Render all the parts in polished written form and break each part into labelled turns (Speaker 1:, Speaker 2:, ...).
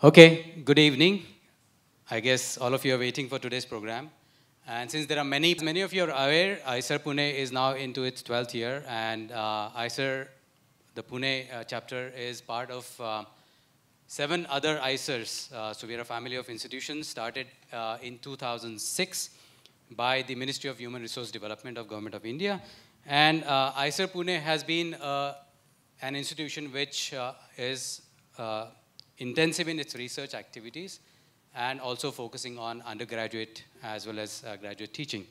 Speaker 1: Okay, good evening. I guess all of you are waiting for today's program. And since there are many of you are aware, IISER-Pune is now into its 12th year, and IISER, the Pune chapter, is part of 7 other IISERs. So we are a family of institutions started in 2006 by the Ministry of Human Resource Development of Government of India. And IISER-Pune has been an institution which is intensive in its research activities and also focusing on undergraduate as well as graduate teaching.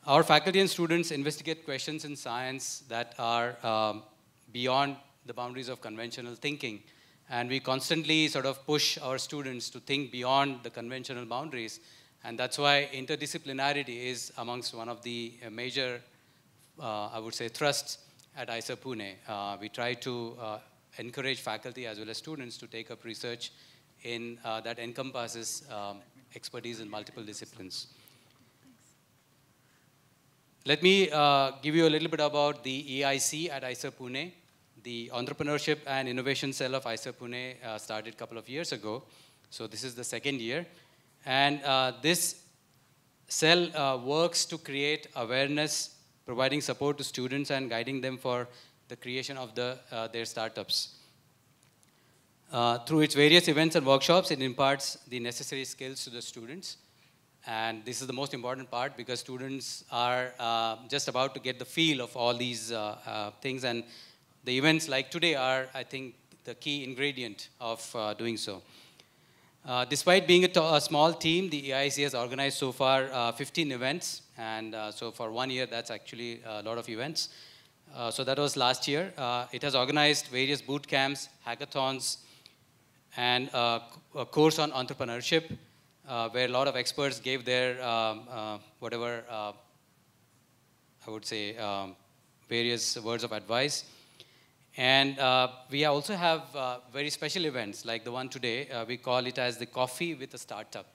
Speaker 1: Our faculty and students investigate questions in science that are beyond the boundaries of conventional thinking. And we constantly sort of push our students to think beyond the conventional boundaries. And that's why interdisciplinarity is amongst one of the major, I would say, thrusts at IISER-Pune. We try to encourage faculty as well as students to take up research in that encompasses expertise in multiple disciplines. Let me give you a little bit about the EIC at IISER-Pune. The Entrepreneurship and Innovation Cell of IISER-Pune started a couple of years ago. So this is the second year. And this cell works to create awareness, providing support to students and guiding them for the creation of their startups. Through its various events and workshops, it imparts the necessary skills to the students. And this is the most important part because students are just about to get the feel of all these things. And the events like today are, I think, the key ingredient of doing so. Despite being a small team, the EIC has organized so far 15 events. And so for 1 year, that's actually a lot of events. So that was last year. It has organized various boot camps, hackathons, and a course on entrepreneurship, where a lot of experts gave their whatever, I would say, various words of advice. And we also have very special events, like the one today. We call it as the Coffee with a Startup.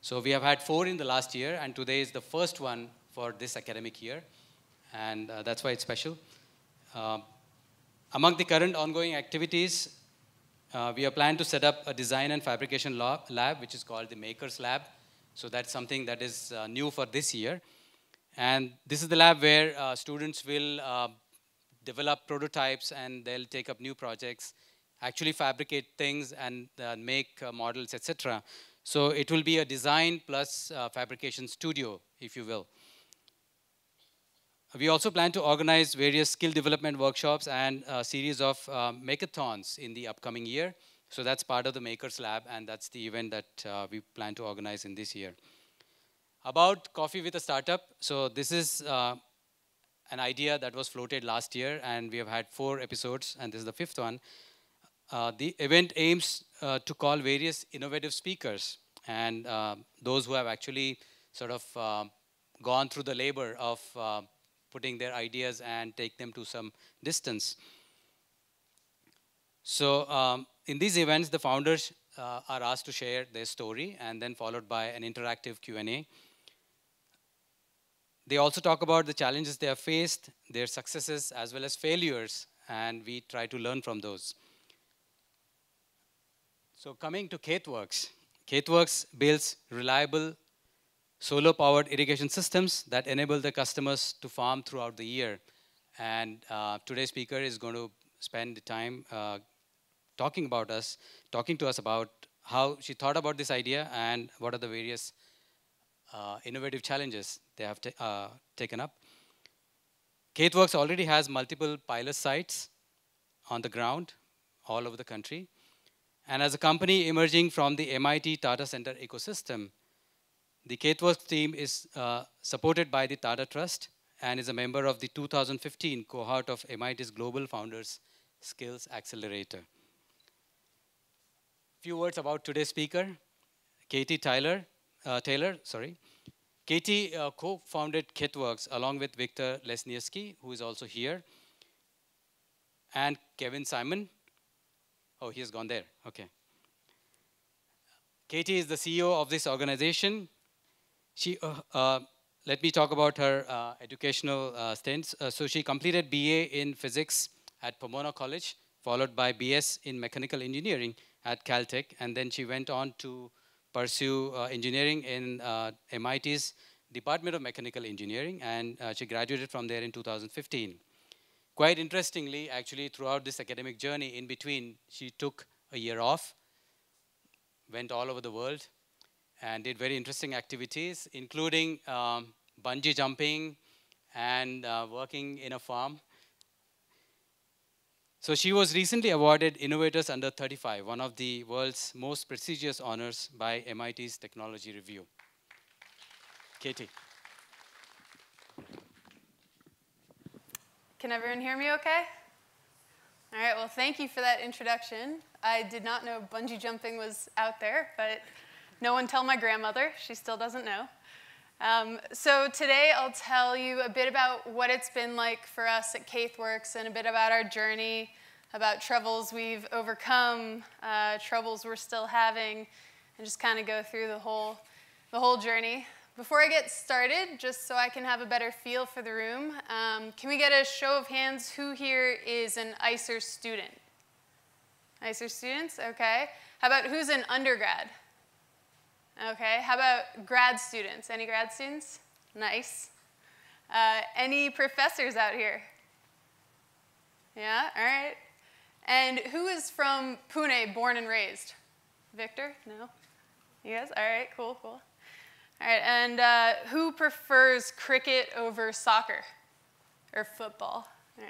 Speaker 1: So we have had 4 in the last year, and today is the first one for this academic year. And that's why it's special. Among the current ongoing activities, we have planned to set up a design and fabrication lab, which is called the Makers Lab. So that's something that is new for this year. And this is the lab where students will develop prototypes and they'll take up new projects, actually fabricate things and make models, etc. So it will be a design plus fabrication studio, if you will. We also plan to organize various skill development workshops and a series of makeathons in the upcoming year. So that's part of the Makers Lab, and that's the event that we plan to organize in this year. About Coffee with a Startup, so this is an idea that was floated last year, and we have had 4 episodes, and this is the 5th one. The event aims to call various innovative speakers and those who have actually sort of gone through the labor of putting their ideas and take them to some distance. So in these events, the founders are asked to share their story and then followed by an interactive Q&A. They also talk about the challenges they have faced, their successes as well as failures, and we try to learn from those. So coming to Khethworks. Khethworks builds reliable solar-powered irrigation systems that enable the customers to farm throughout the year. And today's speaker is going to spend the time talking to us about how she thought about this idea and what are the various innovative challenges they have taken up. Khethworks already has multiple pilot sites on the ground all over the country. And as a company emerging from the MIT Tata Center ecosystem, the Khethworks team is supported by the Tata Trust and is a member of the 2015 cohort of MIT's Global Founders Skills Accelerator. Few words about today's speaker, Katie Taylor. Katie co-founded Khethworks along with Victor Lesniewski, who is also here, and Kevin Simon. Oh, he has gone there. Okay. Katie is the CEO of this organization. Let me talk about her educational stints. So she completed BA in physics at Pomona College, followed by BS in mechanical engineering at Caltech, and then she went on to pursue engineering in MIT's Department of Mechanical Engineering, and she graduated from there in 2015. Quite interestingly, actually, throughout this academic journey, in between, she took a year off, went all over the world, and did very interesting activities, including bungee jumping and working in a farm. So she was recently awarded Innovators Under 35, one of the world's most prestigious honors by MIT's Technology Review. Katie.
Speaker 2: Can everyone hear me okay? All right, well, thank you for that introduction. I did not know bungee jumping was out there, but no one tell my grandmother. She still doesn't know. So today I'll tell you a bit about what it's been like for us at Khethworks and a bit about our journey, about troubles we've overcome, troubles we're still having, and just kind of go through the whole journey. Before I get started, just so I can have a better feel for the room, can we get a show of hands who here is an IISER student? IISER students, okay. How about who's an undergrad? Okay, how about grad students? Any grad students? Nice. Any professors out here? Yeah, all right. And who is from Pune, born and raised? Victor? No? You guys? All right, cool, cool. All right, and who prefers cricket over soccer or football? All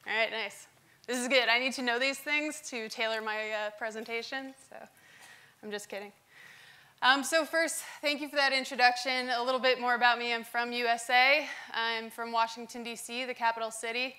Speaker 2: right, nice. This is good. I need to know these things to tailor my presentation, so I'm just kidding. So first, thank you for that introduction. A little bit more about me. I'm from USA. I'm from Washington, D.C., the capital city.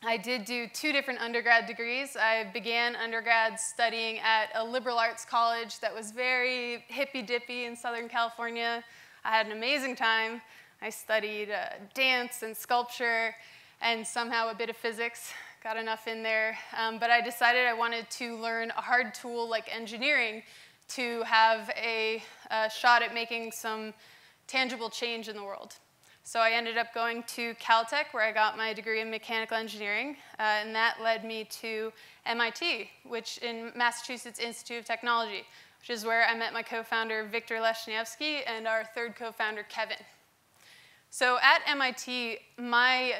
Speaker 2: I did do 2 different undergrad degrees. I began undergrad studying at a liberal arts college that was very hippy-dippy in Southern California. I had an amazing time. I studied dance and sculpture and somehow a bit of physics. Got enough in there. But I decided I wanted to learn a hard tool like engineering to have a shot at making some tangible change in the world. So I ended up going to Caltech, where I got my degree in mechanical engineering, and that led me to MIT, which in Massachusetts Institute of Technology, which is where I met my co-founder, Victor Leshniewski, and our third co-founder, Kevin. So at MIT, my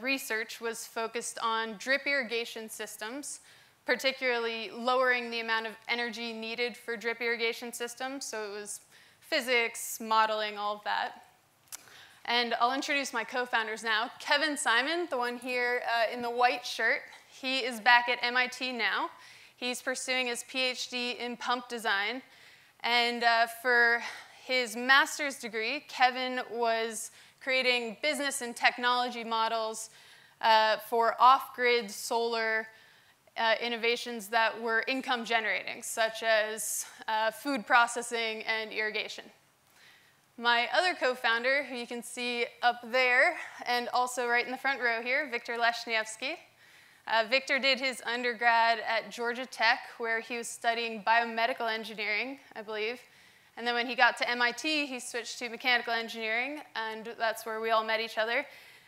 Speaker 2: research was focused on drip irrigation systems, particularly lowering the amount of energy needed for drip irrigation systems. So it was physics, modeling, all of that. And I'll introduce my co-founders now. Kevin Simon, the one here in the white shirt, he is back at MIT now. He's pursuing his PhD in pump design. And for his master's degree, Kevin was creating business and technology models for off-grid solar innovations that were income generating, such as food processing and irrigation. My other co-founder, who you can see up there, and also right in the front row here, Victor Leshniewski. Victor did his undergrad at Georgia Tech, where he was studying biomedical engineering, I believe. And then when he got to MIT, he switched to mechanical engineering, and that's where we all met each other.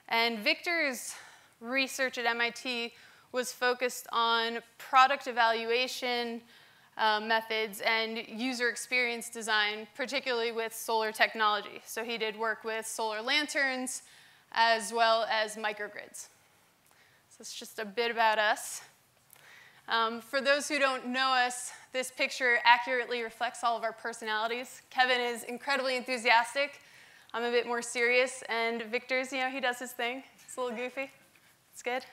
Speaker 2: And Victor's research at MIT was focused on product evaluation methods and user experience design, particularly with solar technology. So he did work with solar lanterns as well as microgrids. So it's just a bit about us. For those who don't know us, this picture accurately reflects all of our personalities. Kevin is incredibly enthusiastic. I'm a bit more serious, and Victor's, he does his thing. It's a little goofy. It's good.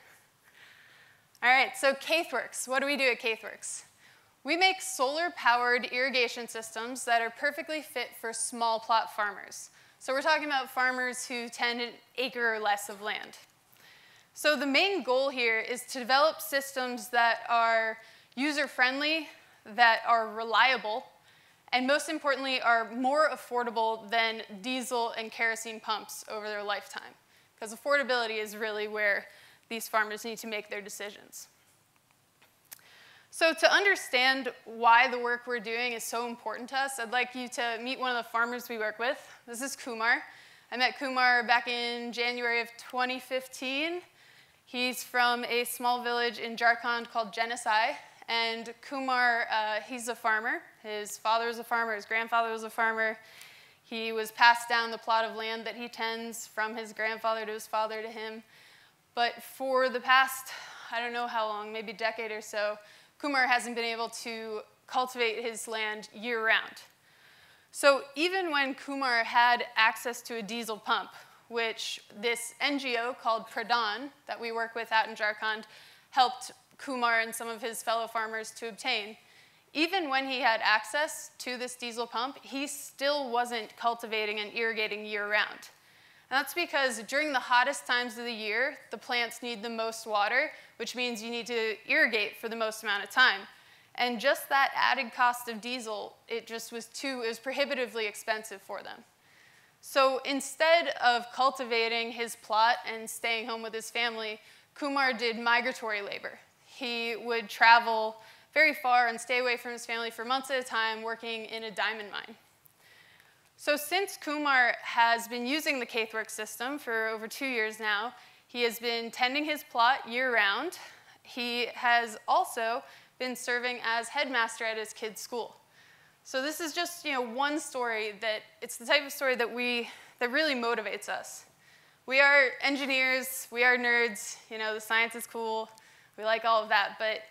Speaker 2: All right, so Khethworks. What do we do at Khethworks? We make solar-powered irrigation systems that are perfectly fit for small plot farmers. So we're talking about farmers who tend an acre or less of land. So the main goal here is to develop systems that are user-friendly, that are reliable, and most importantly, are more affordable than diesel and kerosene pumps over their lifetime. Because affordability is really where these farmers need to make their decisions. So to understand why the work we're doing is so important to us, I'd like you to meet one of the farmers we work with. This is Kumar. I met Kumar back in January of 2015. He's from a small village in Jharkhand called Genesai, And Kumar, he's a farmer. His father was a farmer, his grandfather was a farmer. He was passed down the plot of land that he tends from his grandfather to his father to him. But for the past, I don't know how long, maybe a decade or so, Kumar hasn't been able to cultivate his land year-round. So even when Kumar had access to a diesel pump, which this NGO called Pradhan that we work with out in Jharkhand helped Kumar and some of his fellow farmers to obtain, even when he had access to this diesel pump, he still wasn't cultivating and irrigating year-round. And that's because during the hottest times of the year, the plants need the most water, which means you need to irrigate for the most amount of time. And just that added cost of diesel, it was prohibitively expensive for them. So instead of cultivating his plot and staying home with his family, Kumar did migratory labor. He would travel very far and stay away from his family for months at a time working in a diamond mine. So since Kumar has been using the Khethworks system for over 2 years now, he has been tending his plot year-round. He has also been serving as headmaster at his kids' school. So this is just one story it's the type of story that really motivates us. We are engineers, we are nerds, the science is cool, we like all of that, but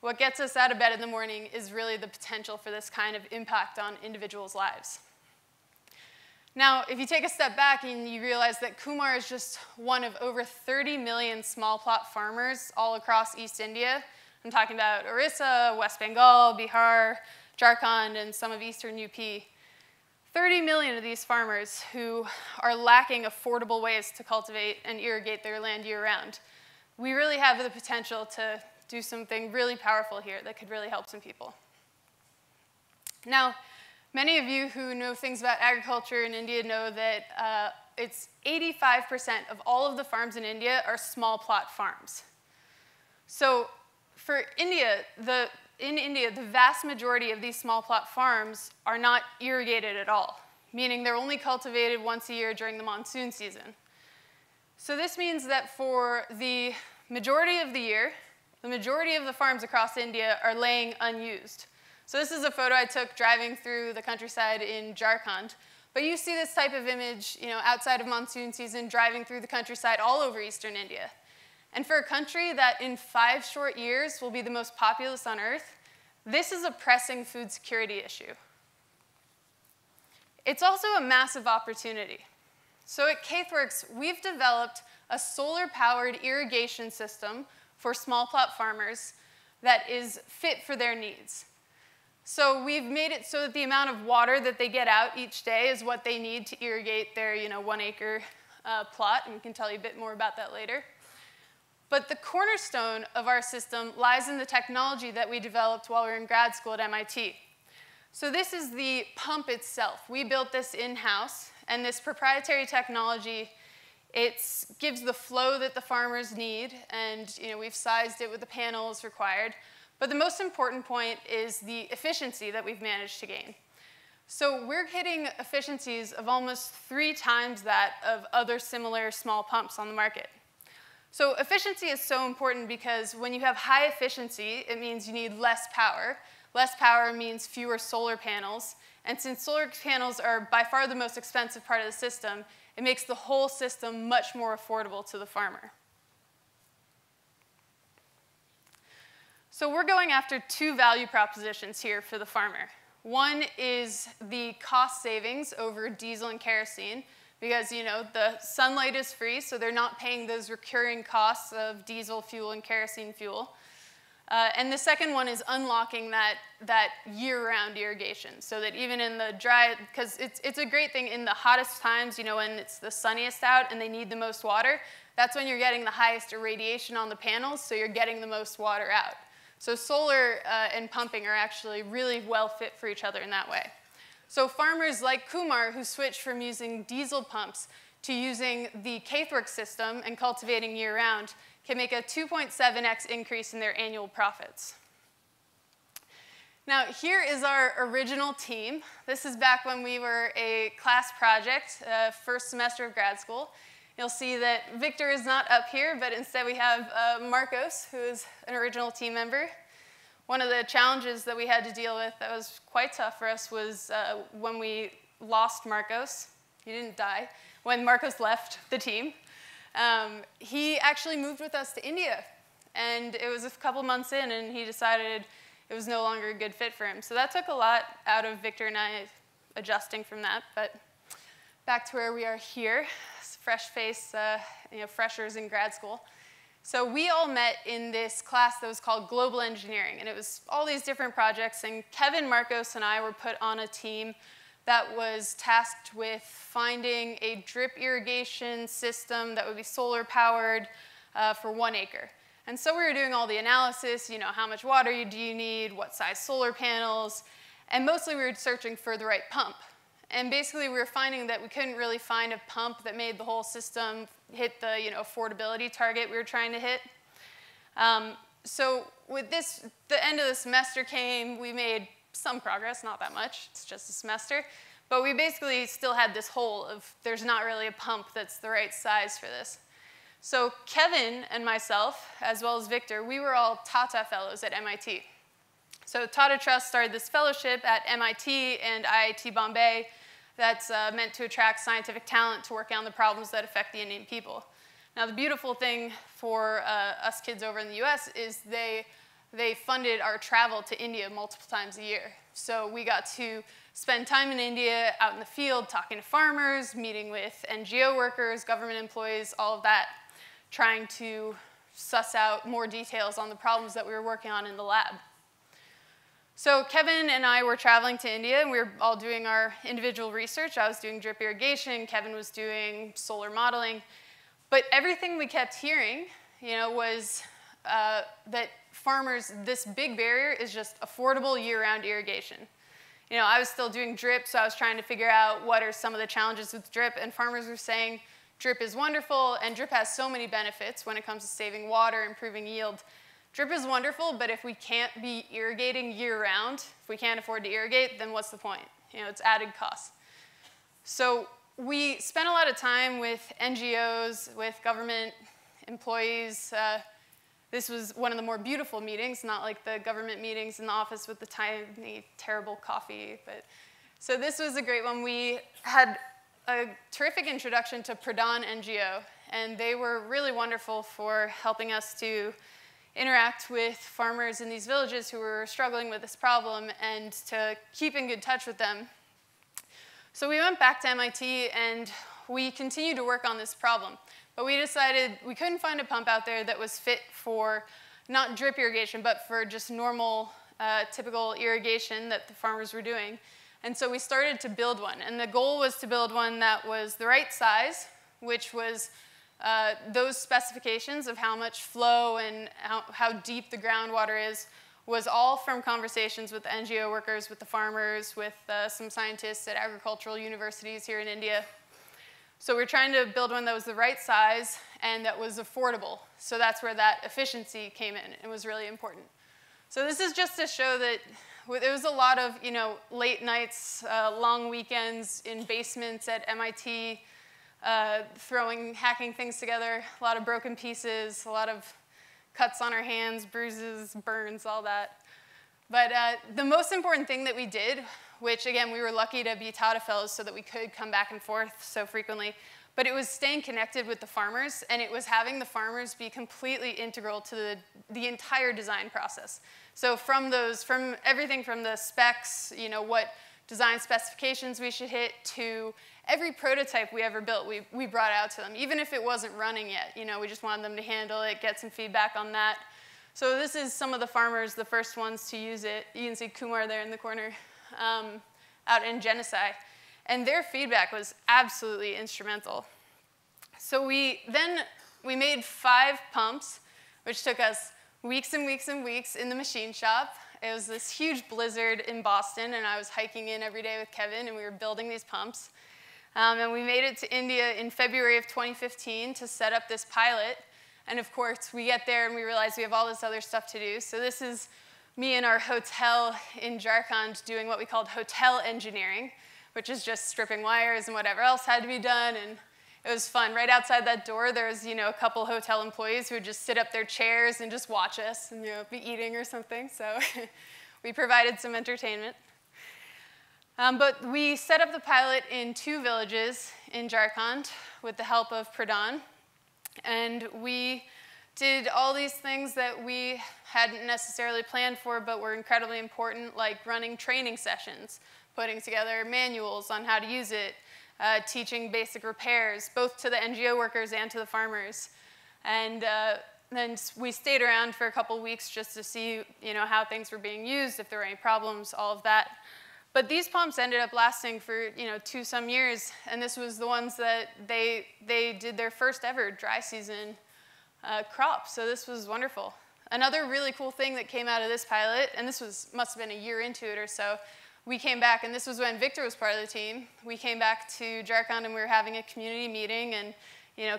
Speaker 2: what gets us out of bed in the morning is really the potential for this kind of impact on individuals' lives. Now, if you take a step back and you realize that Kumar is just one of over 30 million small plot farmers all across East India. I'm talking about Orissa, West Bengal, Bihar, Jharkhand, and some of eastern UP. 30 million of these farmers who are lacking affordable ways to cultivate and irrigate their land year-round. We really have the potential to do something really powerful here that could really help some people. Now, many of you who know things about agriculture in India know that it's 85% of all of the farms in India are small plot farms. So for India, in India, the vast majority of these small plot farms are not irrigated at all, meaning they're only cultivated once a year during the monsoon season. So this means that for the majority of the year, the majority of the farms across India are laying unused. So this is a photo I took driving through the countryside in Jharkhand. But you see this type of image outside of monsoon season driving through the countryside all over eastern India. And for a country that in 5 short years will be the most populous on Earth, this is a pressing food security issue. It's also a massive opportunity. So at Khethworks, we've developed a solar-powered irrigation system for small plot farmers that is fit for their needs. So we've made it so that the amount of water that they get out each day is what they need to irrigate their 1 acre plot, and we can tell you a bit more about that later. But the cornerstone of our system lies in the technology that we developed while we were in grad school at MIT. So this is the pump itself. We built this in-house, and this proprietary technology, it gives the flow that the farmers need, and we've sized it with the panels required. But the most important point is the efficiency that we've managed to gain. So we're hitting efficiencies of almost 3 times that of other similar small pumps on the market. So efficiency is so important because when you have high efficiency, it means you need less power. Less power means fewer solar panels. And since solar panels are by far the most expensive part of the system, it makes the whole system much more affordable to the farmer. So we're going after 2 value propositions here for the farmer. One is the cost savings over diesel and kerosene, because the sunlight is free, so they're not paying those recurring costs of diesel fuel and kerosene fuel. And the second one is unlocking that year-round irrigation, so that even in the dry, because it's a great thing in the hottest times, when it's the sunniest out and they need the most water, that's when you're getting the highest irradiation on the panels, so you're getting the most water out. So solar and pumping are actually really well fit for each other in that way. So farmers like Kumar, who switched from using diesel pumps to using the Khethworks system and cultivating year-round, can make a 2.7x increase in their annual profits. Now, here is our original team. This is back when we were a class project, first semester of grad school. You'll see that Victor is not up here, but instead we have Marcos, who is an original team member. one of the challenges that we had to deal with that was quite tough for us was when we lost Marcos. He didn't die. When Marcos left the team, he actually moved with us to India. And it was a couple months in, and he decided it was no longer a good fit for him. So that took a lot out of Victor and I adjusting from that. But back to where we are here, fresh face, freshers in grad school. So we all met in this class that was called Global Engineering, and it was all these different projects, and Kevin, Marcos, and I were put on a team that was tasked with finding a drip irrigation system that would be solar powered for 1 acre. And so we were doing all the analysis, how much water do you need, what size solar panels, and mostly we were searching for the right pump. And basically we were finding that we couldn't really find a pump that made the whole system hit the affordability target we were trying to hit. So with this, the end of the semester came, we made some progress, not that much, it's just a semester. But we basically still had this hole of there's not really a pump that's the right size for this. So Kevin and myself, as well as Victor, we were all Tata Fellows at MIT. So Tata Trust started this fellowship at MIT and IIT Bombay that's meant to attract scientific talent to work on the problems that affect the Indian people. Now the beautiful thing for us kids over in the US is they funded our travel to India multiple times a year. So we got to spend time in India, out in the field, talking to farmers, meeting with NGO workers, government employees, all of that, trying to suss out more details on the problems that we were working on in the lab. So Kevin and I were traveling to India, and we were all doing our individual research. I was doing drip irrigation, Kevin was doing solar modeling. But everything we kept hearing, was that farmers, this big barrier is just affordable year-round irrigation. I was still doing drip, so I was trying to figure out what are some of the challenges with drip, and farmers were saying drip is wonderful, and drip has so many benefits when it comes to saving water, improving yield. Drip is wonderful, but if we can't be irrigating year-round, if we can't afford to irrigate, then what's the point? It's added cost. So we spent a lot of time with NGOs, with government employees. This was one of the more beautiful meetings, not like the government meetings in the office with the tiny, terrible coffee. So this was a great one. We had a terrific introduction to Pradhan NGO, and they were really wonderful for helping us to interact with farmers in these villages who were struggling with this problem and to keep in good touch with them. So we went back to MIT and we continued to work on this problem. But we decided we couldn't find a pump out there that was fit for not drip irrigation, but for just normal, typical irrigation that the farmers were doing. And so we started to build one. And the goal was to build one that was the right size, which was those specifications of how much flow and how deep the groundwater is was all from conversations with the NGO workers, with the farmers, with some scientists at agricultural universities here in India. So we're trying to build one that was the right size and that was affordable. So that's where that efficiency came in. It was really important. So this is just to show that there was a lot of late nights, long weekends in basements at MIT, hacking things together, a lot of broken pieces, a lot of cuts on our hands, bruises, burns, all that. But the most important thing that we did, which again, we were lucky to be Tata Fellows so that we could come back and forth so frequently, but it was staying connected with the farmers, and it was having the farmers be completely integral to the entire design process. So from everything from the specs, what design specifications we should hit, to every prototype we ever built, we brought out to them, even if it wasn't running yet. We just wanted them to handle it, get some feedback on that. So this is some of the farmers, the first ones to use it. You can see Kumar there in the corner, out in Genesai. And their feedback was absolutely instrumental. So we made 5 pumps, which took us weeks and weeks and weeks in the machine shop. It was this huge blizzard in Boston, and I was hiking in every day with Kevin, and we were building these pumps. And we made it to India in February of 2015 to set up this pilot. And of course, we get there and we realize we have all this other stuff to do. So this is me in our hotel in Jharkhand doing what we called hotel engineering, which is just stripping wires and whatever else had to be done. And it was fun. Right outside that door, there was, a couple hotel employees who would just sit up their chairs and just watch us and, be eating or something. So we provided some entertainment. But we set up the pilot in 2 villages in Jharkhand with the help of Pradhan. And we did all these things that we hadn't necessarily planned for, but were incredibly important, like running training sessions, putting together manuals on how to use it, teaching basic repairs, both to the NGO workers and to the farmers. And then we stayed around for a couple weeks just to see, how things were being used, if there were any problems, all of that. But these pumps ended up lasting for, 2-some years, and this was the ones that they did their first ever dry season crop, so this was wonderful. Another really cool thing that came out of this pilot, and this must have been a year into it or so, we came back, and this was when Victor was part of the team. We came back to Jharkhand, and we were having a community meeting and,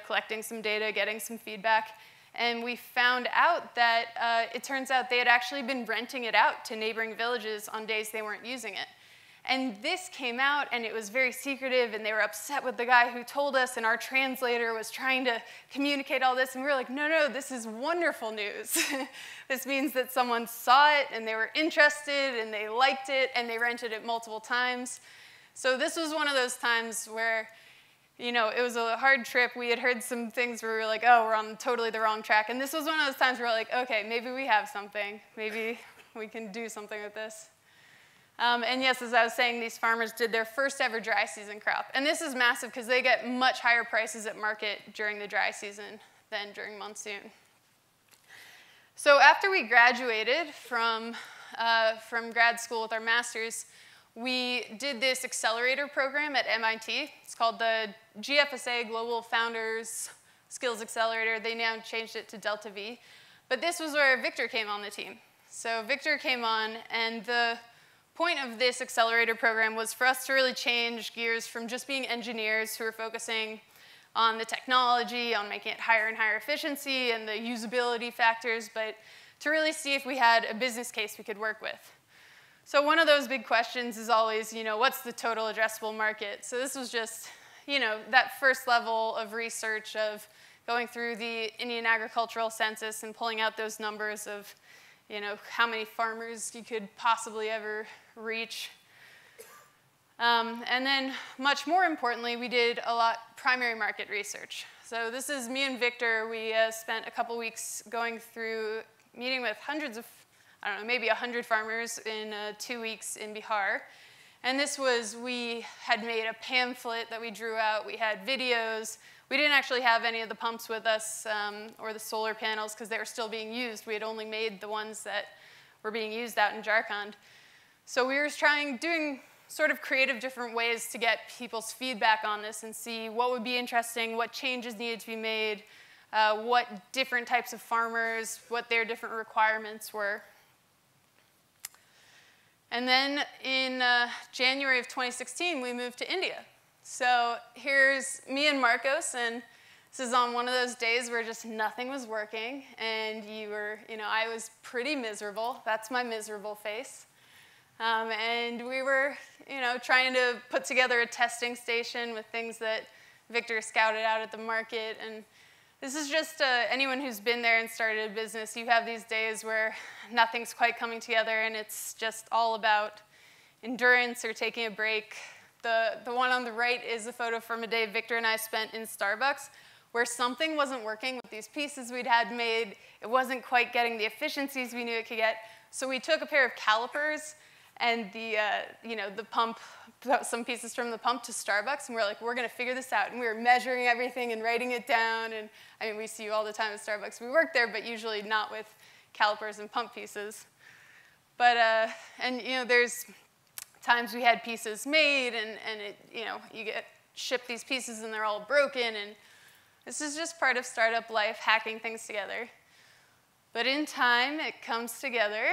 Speaker 2: collecting some data, getting some feedback, and we found out that it turns out they had actually been renting it out to neighboring villages on days they weren't using it. And this came out, and it was very secretive, and they were upset with the guy who told us, and our translator was trying to communicate all this, and we were like, no, this is wonderful news. This means that someone saw it, and they were interested, and they liked it, and they rented it multiple times. So this was one of those times where, it was a hard trip. We had heard some things where we were like, oh, we're on totally the wrong track. And this was one of those times where we're like, okay, maybe we have something. Maybe we can do something with this. And yes, as I was saying, these farmers did their first ever dry season crop. And this is massive because they get much higher prices at market during the dry season than during monsoon. So after we graduated from grad school with our master's, we did this accelerator program at MIT. It's called the GFSA Global Founders Skills Accelerator. They now changed it to Delta V. But this was where Victor came on the team. So Victor came on, and the point of this accelerator program was for us to really change gears from just being engineers who were focusing on the technology, on making it higher and higher efficiency and the usability factors, but to really see if we had a business case we could work with. So one of those big questions is always, what's the total addressable market? So this was just, that first level of research of going through the Indian agricultural census and pulling out those numbers of, how many farmers you could possibly ever reach. And then, much more importantly, we did a lot primary market research. So this is me and Victor. We spent a couple weeks going through, meeting with hundreds of, maybe 100 farmers in 2 weeks in Bihar. And this was, we had made a pamphlet that we drew out. We had videos. We didn't actually have any of the pumps with us or the solar panels because they were still being used. We had only made the ones that were being used out in Jharkhand. So we were doing sort of creative different ways to get people's feedback on this and see what would be interesting, what changes needed to be made, what different types of farmers, what their different requirements were. And then in January of 2016, we moved to India. So here's me and Marcos, and this is on one of those days where just nothing was working, and I was pretty miserable. That's my miserable face. And we were, trying to put together a testing station with things that Victor scouted out at the market. And this is just anyone who's been there and started a business, you have these days where nothing's quite coming together, and it's just all about endurance or taking a break. The one on the right is a photo from a day Victor and I spent in Starbucks where something wasn't working with these pieces we'd had made. It wasn't quite getting the efficiencies we knew it could get. So we took a pair of calipers and the pump, some pieces from the pump to Starbucks, and we're like, we're going to figure this out. And we were measuring everything and writing it down. And we see you all the time at Starbucks. We work there, but usually not with calipers and pump pieces. But, there's times we had pieces made, and you get shipped these pieces, and they're all broken. And this is just part of startup life, hacking things together. But in time, it comes together.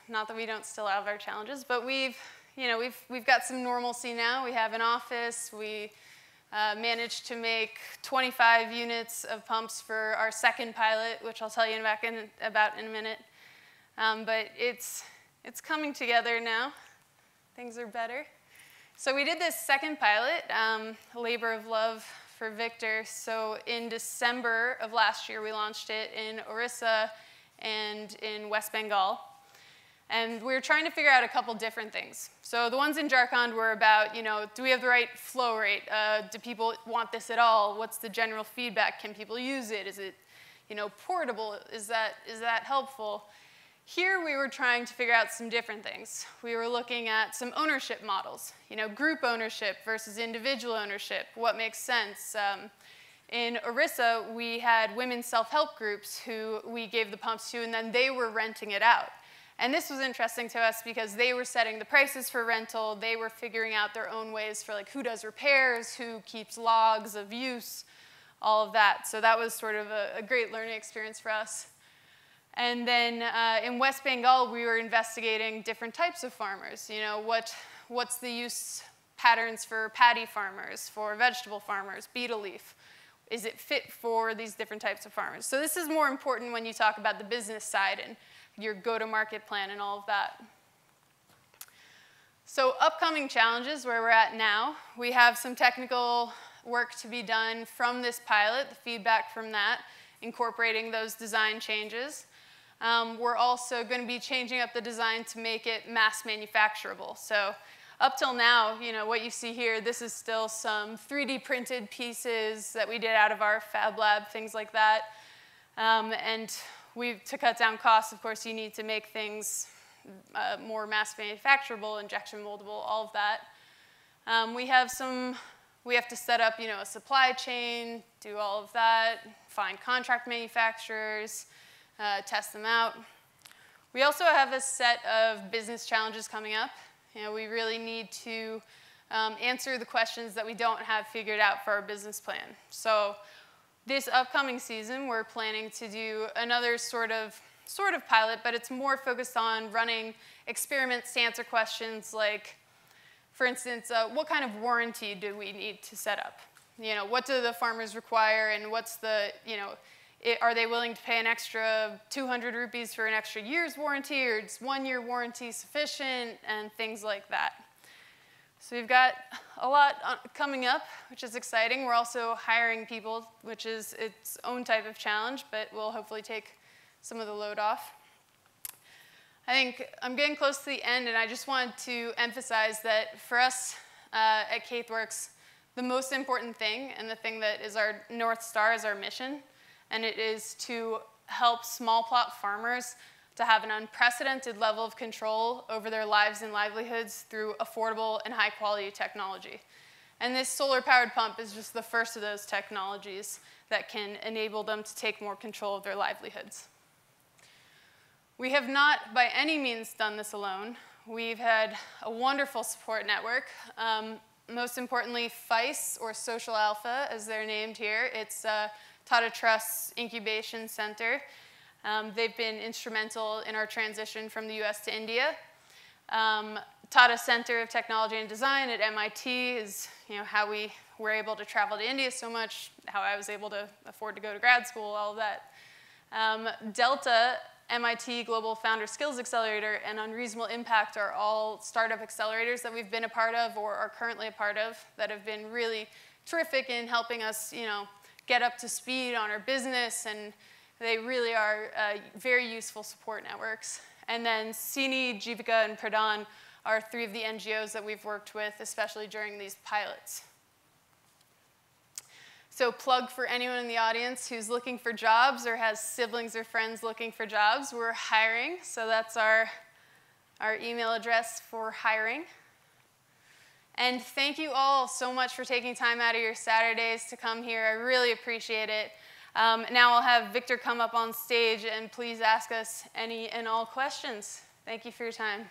Speaker 2: Not that we don't still have our challenges, but we've got some normalcy now. We have an office. We managed to make 25 units of pumps for our second pilot, which I'll tell you about in a minute. But it's coming together now. Things are better. So we did this second pilot, labor of love for Victor. So in December of last year, we launched it in Orissa and in West Bengal. And we were trying to figure out a couple different things. So the ones in Jharkhand were about, do we have the right flow rate? Do people want this at all? What's the general feedback? Can people use it? Is it, portable? Is that helpful? Here we were trying to figure out some different things. We were looking at some ownership models, group ownership versus individual ownership. What makes sense? In Orissa, we had women's self-help groups who we gave the pumps to, and then they were renting it out. And this was interesting to us because they were setting the prices for rental. They were figuring out their own ways for who does repairs, who keeps logs of use, all of that. So that was sort of a great learning experience for us. And then in West Bengal, we were investigating different types of farmers. What's the use patterns for paddy farmers, for vegetable farmers, betel leaf? Is it fit for these different types of farmers? So this is more important when you talk about the business side and your go-to-market plan and all of that. So upcoming challenges, where we're at now, we have some technical work to be done from this pilot, the feedback from that, incorporating those design changes. We're also going to be changing up the design to make it mass manufacturable. So up till now, what you see here, this is still some 3D printed pieces that we did out of our fab lab, things like that. And to cut down costs, of course, you need to make things more mass manufacturable, injection moldable, all of that. We have to set up, a supply chain, do all of that, find contract manufacturers, test them out. We also have a set of business challenges coming up. We really need to answer the questions that we don't have figured out for our business plan. So this upcoming season, we're planning to do another sort of pilot, but it's more focused on running experiments to answer questions like, for instance, what kind of warranty do we need to set up? What do the farmers require, and what's the, are they willing to pay an extra 200 rupees for an extra year's warranty, or is 1 year warranty sufficient, and things like that. So we've got a lot coming up, which is exciting. We're also hiring people, which is its own type of challenge, but will hopefully take some of the load off. I think I'm getting close to the end, and I just wanted to emphasize that for us at Khethworks, the most important thing, and the thing that is our North Star, is our mission. And it is to help small plot farmers to have an unprecedented level of control over their lives and livelihoods through affordable and high quality technology. And this solar powered pump is just the first of those technologies that can enable them to take more control of their livelihoods. We have not by any means done this alone. We've had a wonderful support network. Most importantly, FICE, or Social Alpha, as they're named here. It's Tata Trust's incubation center. They've been instrumental in our transition from the US to India. Tata Center of Technology and Design at MIT is how we were able to travel to India so much, how I was able to afford to go to grad school, all of that. Delta, MIT Global Founder Skills Accelerator, and Unreasonable Impact are all startup accelerators that we've been a part of or are currently a part of that have been really terrific in helping us get up to speed on our business, and they really are very useful support networks. And then Sini, Jeevika, and Pradhan are 3 of the NGOs that we've worked with, especially during these pilots. So plug for anyone in the audience who's looking for jobs or has siblings or friends looking for jobs. We're hiring, so that's our email address for hiring. And thank you all so much for taking time out of your Saturdays to come here. I really appreciate it. Now I'll have Victor come up on stage, and please ask us any and all questions. Thank you for your time.